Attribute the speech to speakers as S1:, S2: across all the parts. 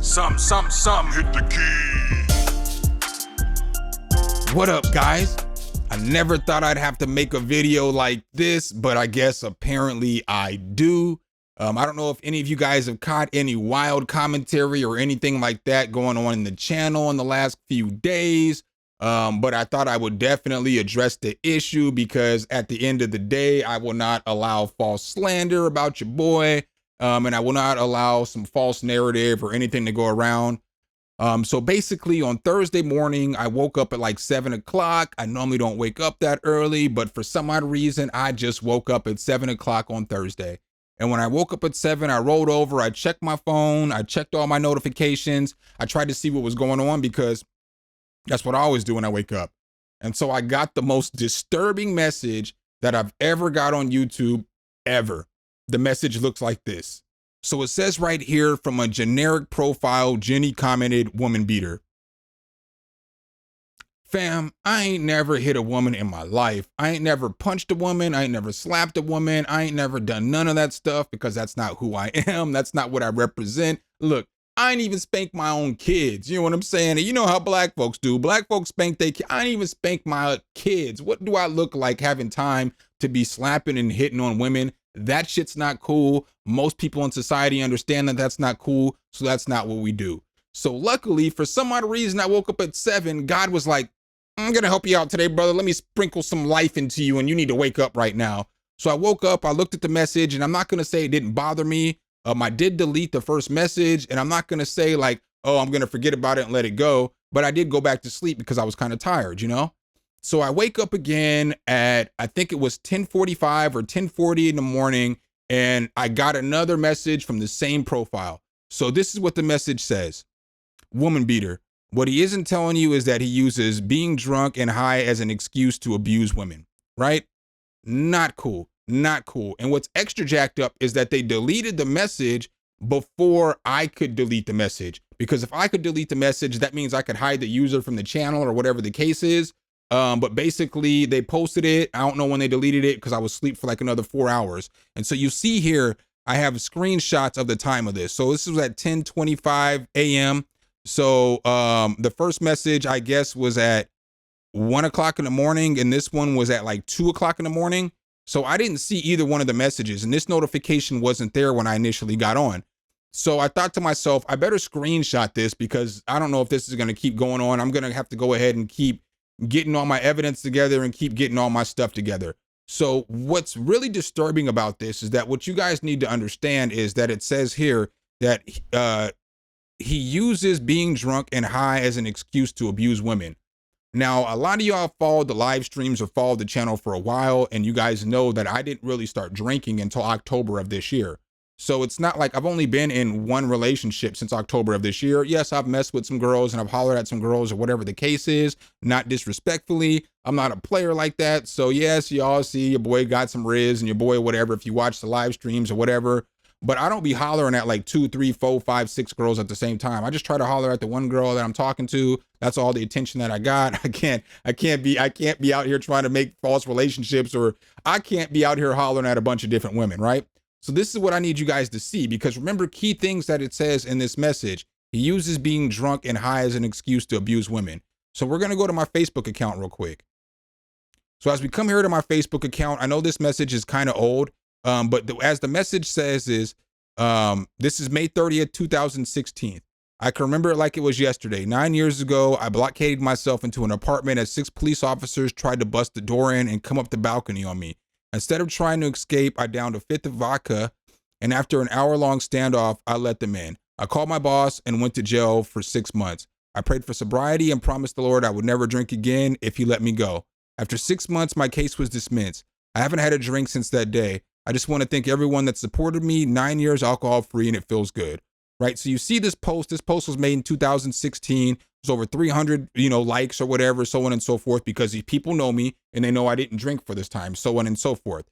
S1: Hit the key.
S2: What up, guys? I never thought I'd have to make a video like this, but I guess apparently I do. I don't know if any of you guys have caught any wild commentary or anything like that going on in the channel in the last few days. But I thought I would definitely address the issue because at the end of the day, I will not allow false slander about your boy. And I will not allow some false narrative or anything to go around. So basically on Thursday morning, I woke up at like 7 o'clock. I normally don't wake up that early, but for some odd reason, I just woke up at 7 o'clock on Thursday. And when I woke up at 7, I rolled over, I checked my phone, I checked all my notifications. I tried to see what was going on because that's what I always do when I wake up. And so I got the most disturbing message that I've ever got on YouTube ever. The message looks like this. So it says right here from a generic profile, Jenny commented, woman beater. Fam, I ain't never hit a woman in my life. I ain't never punched a woman. I ain't never slapped a woman. I ain't never done none of that stuff because that's not who I am. That's not what I represent. Look, I ain't even spank my own kids. You know what I'm saying? And you know how black folks do. Black folks spank their kids. I ain't even spank my kids. What do I look like having time to be slapping and hitting on women? That shit's not cool. Most people in society understand that that's not cool. So that's not what we do. So luckily, for some odd reason, I woke up at 7. God was like, I'm going to help you out today, brother. Let me sprinkle some life into you and you need to wake up right now. So I woke up, I looked at the message, and I'm not going to say it didn't bother me. I did delete the first message, and I'm not going to say like, oh, I'm going to forget about it and let it go. But I did go back to sleep because I was kind of tired, you know? So I wake up again at, I think it was 10:45 or 10:40 in the morning, and I got another message from the same profile. So this is what the message says. Woman beater. What he isn't telling you is that he uses being drunk and high as an excuse to abuse women, right? Not cool, not cool. And what's extra jacked up is that they deleted the message before I could delete the message. Because if I could delete the message, that means I could hide the user from the channel or whatever the case is. But basically they posted it. I don't know when they deleted it because I was asleep for like another 4 hours. And so you see here, I have screenshots of the time of this. So this was at 10:25 a.m. So the first message, I guess, was at 1 o'clock in the morning, and this one was at like 2 o'clock in the morning. So I didn't see either one of the messages, and this notification wasn't there when I initially got on. So I thought to myself, I better screenshot this because I don't know if this is going to keep going on. I'm going to have to go ahead and keep getting all my evidence together and keep getting all my stuff together. So what's really disturbing about this is that what you guys need to understand is that it says here that he uses being drunk and high as an excuse to abuse women. Now, a lot of y'all followed the live streams or followed the channel for a while, and you guys know that I didn't really start drinking until October of this year. So it's not like I've only been in one relationship since October of this year. Yes, I've messed with some girls and I've hollered at some girls or whatever the case is, not disrespectfully. I'm not a player like that. So yes, y'all see your boy got some riz and your boy whatever if you watch the live streams or whatever. But I don't be hollering at like 2, 3, 4, 5, 6 girls at the same time. I just try to holler at the one girl that I'm talking to. That's all the attention that I got. I can't be out here trying to make false relationships, or I can't be out here hollering at a bunch of different women, right? So this is what I need you guys to see, because remember key things that it says in this message. He uses being drunk and high as an excuse to abuse women. So we're going to go to my Facebook account real quick. So as we come here to my Facebook account, I know this message is kind of old. But as the message says is, this is May 30th, 2016. I can remember it like it was yesterday. 9 years ago, I blockaded myself into an apartment as 6 police officers tried to bust the door in and come up the balcony on me. Instead of trying to escape, I downed a fifth of vodka, and after an hour-long standoff, I let them in. I called my boss and went to jail for 6 months. I prayed for sobriety and promised the Lord I would never drink again if he let me go. After 6 months, my case was dismissed. I haven't had a drink since that day. I just want to thank everyone that supported me. 9 years alcohol-free, and it feels good, right? So you see this post. This post was made in 2016. There's over 300, likes or whatever, so on and so forth, because these people know me and they know I didn't drink for this time, so on and so forth.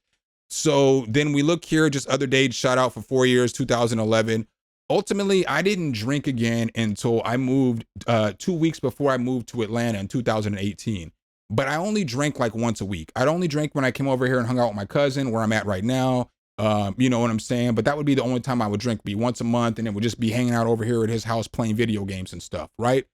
S2: So then we look here, just other dates, shout out for 4 years, 2011. Ultimately, I didn't drink again until I moved 2 weeks before I moved to Atlanta in 2018. But I only drank like once a week. I'd only drank when I came over here and hung out with my cousin, where I'm at right now. You know what I'm saying? But that would be the only time I would drink, be once a month, and it would just be hanging out over here at his house playing video games and stuff, right?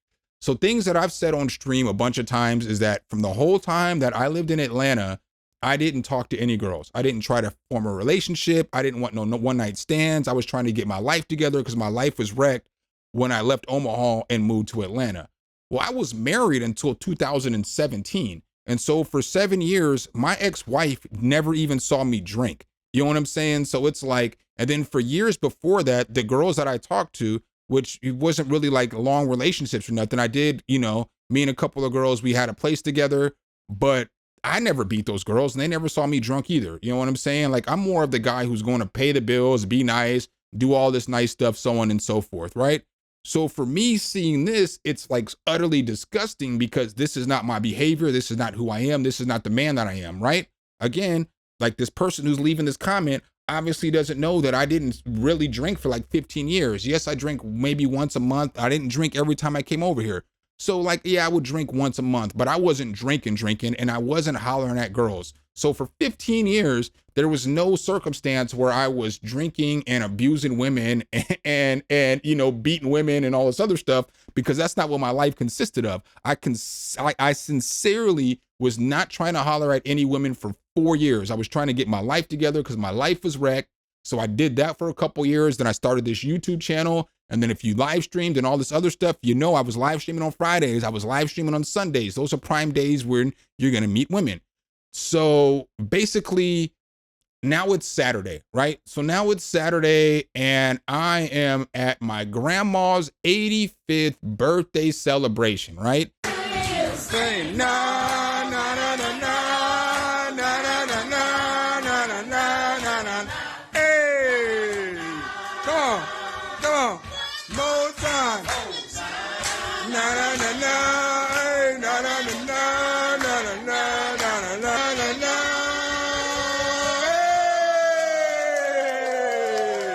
S2: So things that I've said on stream a bunch of times is that from the whole time that I lived in Atlanta, I didn't talk to any girls. I didn't try to form a relationship. I didn't want no one night stands. I was trying to get my life together because my life was wrecked when I left Omaha and moved to Atlanta. Well, I was married until 2017. And so for 7 years, my ex-wife never even saw me drink. You know what I'm saying? So it's like, and then for years before that, the girls that I talked to, which it wasn't really like long relationships or nothing. I did, you know, me and a couple of girls, we had a place together, but I never beat those girls and they never saw me drunk either. You know what I'm saying? Like, I'm more of the guy who's going to pay the bills, be nice, do all this nice stuff, so on and so forth, right? So for me seeing this, it's like utterly disgusting because this is not my behavior. This is not who I am. This is not the man that I am, right? Again, like this person who's leaving this comment obviously doesn't know that I didn't really drink for like 15 years. Yes, I drink maybe once a month. I didn't drink every time I came over here. So like, yeah, I would drink once a month, but I wasn't drinking, and I wasn't hollering at girls. So for 15 years, there was no circumstance where I was drinking and abusing women and you know, beating women and all this other stuff, because that's not what my life consisted of. I sincerely was not trying to holler at any women for 4 years. I was trying to get my life together because my life was wrecked. So I did that for a couple years. Then I started this YouTube channel. And then if you live streamed and all this other stuff, you know, I was live streaming on Fridays. I was live streaming on Sundays. Those are prime days when you're going to meet women. So basically now it's Saturday, right? So now it's Saturday and I am at my grandma's 85th birthday celebration, right? Say na na na na na na na na na na na na. Hey, come on, more time. Na na na na, hey, na na na na na na na na na.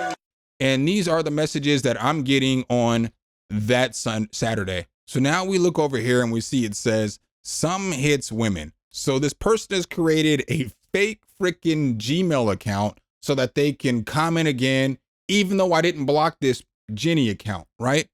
S2: Hey. And these are the messages that I'm getting on that Saturday. So now we look over here and we see it says, "Some hits women." So this person has created a fake freaking Gmail account so that they can comment again, even though I didn't block this Jenny account, right?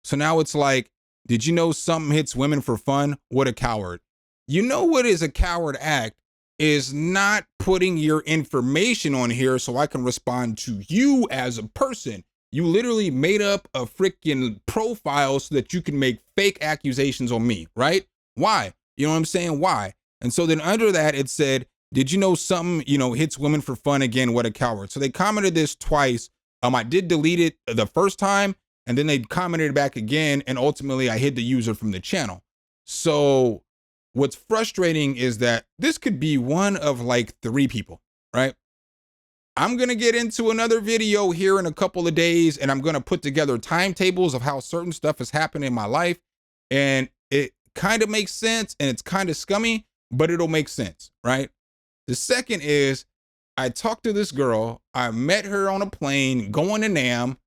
S2: So now it's like, did you know something hits women for fun? What a coward. You know what is a coward act is not putting your information on here so I can respond to you as a person. You literally made up a freaking profile so that you can make fake accusations on me, right? Why? You know what I'm saying? Why? And so then under that, it said, did you know something, you know, hits women for fun again? What a coward. So they commented this twice. I did delete it the first time and then they commented back again. And ultimately I hid the user from the channel. So what's frustrating is that this could be one of like 3 people, right? I'm going to get into another video here in a couple of days and I'm going to put together timetables of how certain stuff has happened in my life. And it kind of makes sense and it's kind of scummy, but it'll make sense, right? The second is I talked to this girl. I met her on a plane going to Nam.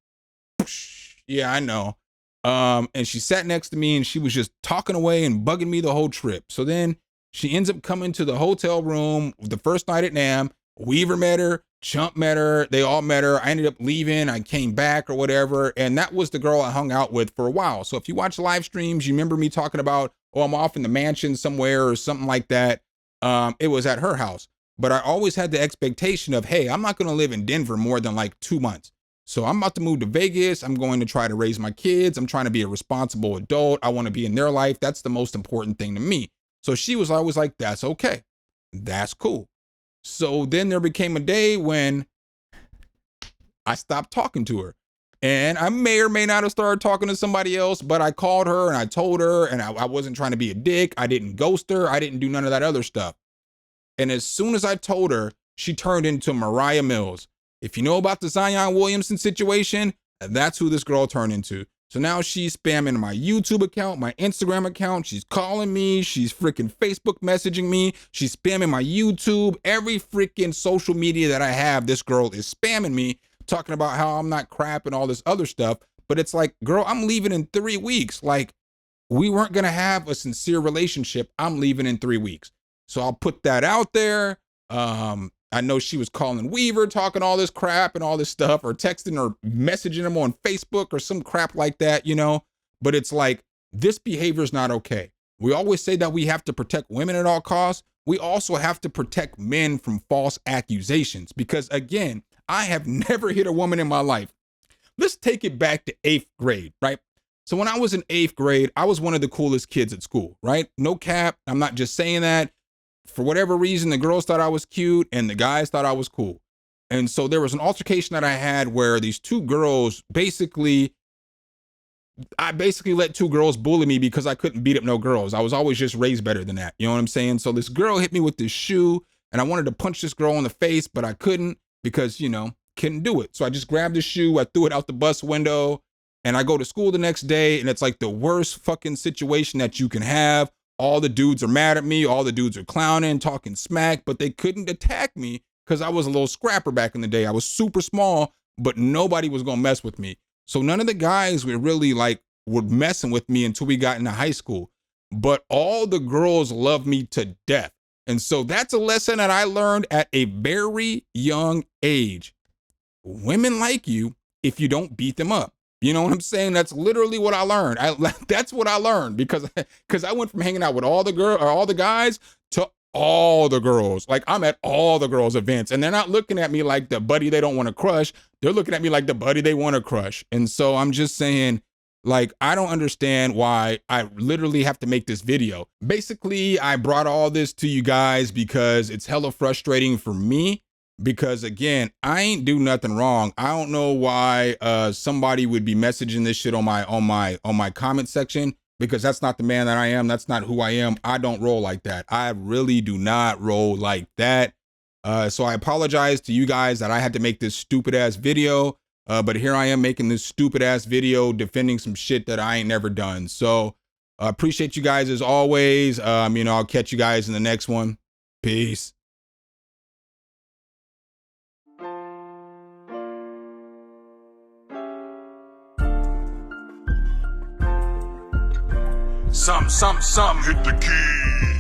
S2: Yeah, I know. And she sat next to me and she was just talking away and bugging me the whole trip. So then she ends up coming to the hotel room the first night at Nam. Weaver met her, Chump met her, they all met her. I ended up leaving, I came back or whatever. And that was the girl I hung out with for a while. So if you watch live streams, you remember me talking about, oh, I'm off in the mansion somewhere or something like that. It was at her house. But I always had the expectation of, hey, I'm not gonna live in Denver more than like 2 months. So I'm about to move to Vegas. I'm going to try to raise my kids. I'm trying to be a responsible adult. I want to be in their life. That's the most important thing to me. So she was always like, that's okay. That's cool. So then there became a day when I stopped talking to her. And I may or may not have started talking to somebody else, but I called her and I told her, and I wasn't trying to be a dick. I didn't ghost her. I didn't do none of that other stuff. And as soon as I told her, she turned into Mariah Mills. If you know about the Zion Williamson situation, that's who this girl turned into. So now she's spamming my YouTube account, my Instagram account. She's calling me. She's freaking Facebook messaging me. She's spamming my YouTube. Every freaking social media that I have, this girl is spamming me, talking about how I'm not crap and all this other stuff. But it's like, girl, I'm leaving in 3 weeks. Like, we weren't going to have a sincere relationship. I'm leaving in 3 weeks. So I'll put that out there. I know she was calling Weaver, talking all this crap and all this stuff, or texting or messaging him on Facebook or some crap like that, you know? But it's like, this behavior is not okay. We always say that we have to protect women at all costs. We also have to protect men from false accusations because, again, I have never hit a woman in my life. Let's take it back to 8th grade, right? So when I was in 8th grade, I was one of the coolest kids at school, right? No cap. I'm not just saying that. For whatever reason, the girls thought I was cute and the guys thought I was cool. And so there was an altercation that I had where these two girls I basically let two girls bully me because I couldn't beat up no girls. I was always just raised better than that. You know what I'm saying? So this girl hit me with this shoe and I wanted to punch this girl in the face, but I couldn't because, you know, couldn't do it. So I just grabbed the shoe, I threw it out the bus window, and I go to school the next day, and it's like the worst fucking situation that you can have. All the dudes are mad at me, all the dudes are clowning, talking smack, but they couldn't attack me because I was a little scrapper back in the day. I was super small, but nobody was gonna mess with me. So none of the guys were really were messing with me until we got into high school. But all the girls loved me to death. And so that's a lesson that I learned at a very young age. Women like you if you don't beat them up. You know what I'm saying? That's literally what I learned. That's what I learned because I went from hanging out with all the guys to all the girls. Like I'm at all the girls' events and they're not looking at me like the buddy they don't want to crush. They're looking at me like the buddy they want to crush. And so I'm just saying, like, I don't understand why I literally have to make this video. Basically, I brought all this to you guys because it's hella frustrating for me. Because again, I ain't do nothing wrong. I don't know why somebody would be messaging this shit on my comment section, because that's not the man that I am. That's not who I am. I don't roll like that. I really do not roll like that. So I apologize to you guys that I had to make this stupid ass video. But here I am making this stupid ass video defending some shit that I ain't never done. So appreciate you guys as always. You know, I'll catch you guys in the next one. Peace.
S1: Some, hit the key.